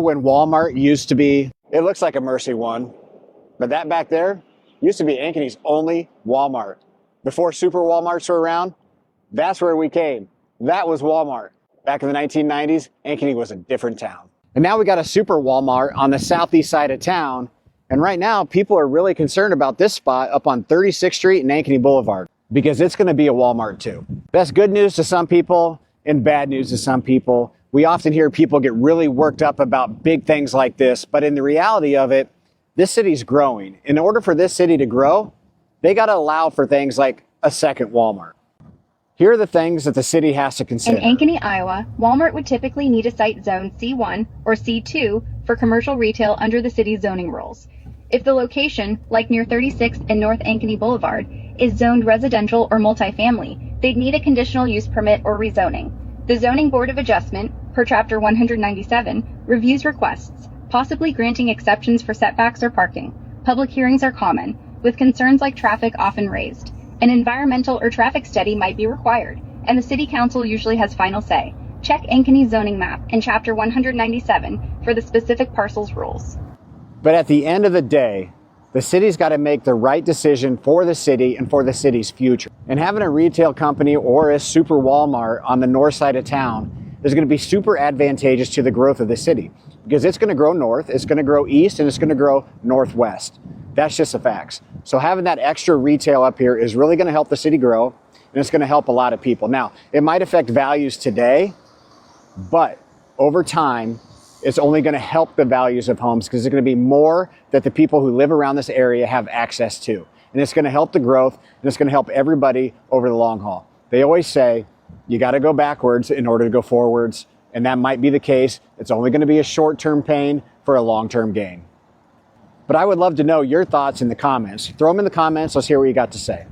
when Walmart used to be, it looks like a Mercy one, but that back there used to be Ankeny's only Walmart. Before super Walmarts were around, that's where we came. That was Walmart. Back in the 1990s, Ankeny was a different town. And now we got a super Walmart on the southeast side of town. And right now, people are really concerned about this spot up on 36th Street and Ankeny Boulevard, because it's going to be a Walmart too. That's good news to some people and bad news to some people. We often hear people get really worked up about big things like this, but in the reality of it, this city's growing. In order for this city to grow, they got to allow for things like a second Walmart. Here are the things that the city has to consider. In Ankeny, Iowa, Walmart would typically need a site zone C1 or C2 for commercial retail under the city's zoning rules. If the location, like near 36th and North Ankeny Boulevard, is zoned residential or multifamily, they'd need a conditional use permit or rezoning. The Zoning Board of Adjustment, per Chapter 197, reviews requests, possibly granting exceptions for setbacks or parking. Public hearings are common, with concerns like traffic often raised. An environmental or traffic study might be required, and the City Council usually has final say. Check Ankeny's zoning map in Chapter 197 for the specific parcel's rules. But at the end of the day, the city's got to make the right decision for the city and for the city's future. And having a retail company or a super Walmart on the north side of town is going to be super advantageous to the growth of the city, because it's going to grow north, it's going to grow east, and it's going to grow northwest. That's just the facts. So having that extra retail up here is really going to help the city grow, and it's going to help a lot of people. Now, it might affect values today, but over time, it's only going to help the values of homes, because there's going to be more that the people who live around this area have access to. And it's going to help the growth, and it's going to help everybody over the long haul. They always say, you got to go backwards in order to go forwards, and that might be the case. It's only going to be a short-term pain for a long-term gain. But I would love to know your thoughts in the comments. Throw them in the comments. Let's hear what you got to say.